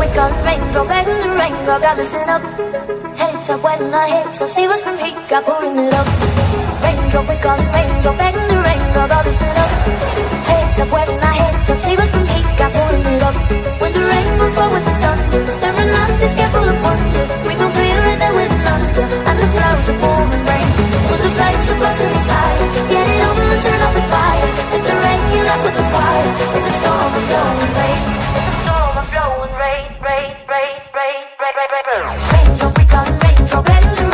we got raindrop back in the rain, girl, gotta listen up. Heads up when I heads up, see what's from PIKA, pouring it up. Raindrop, we got raindrop back in the rain, girl, gotta listen up. Heads up when I heads up, see what's from PIKA, pouring it up. When the rain will fall with the thunder, staring at this gap full of wonder, we gon' clear it there with thunder, and the clouds are pouring rain. When the flames are buzzing high, get it over and turn up the fire. Let the rain heal up with the fire, in the storm of flowing rain. In the storm of flowing rain, rain, rain, rain, rain, rain, rain, rain. Raindrop, we got raindrop, back in the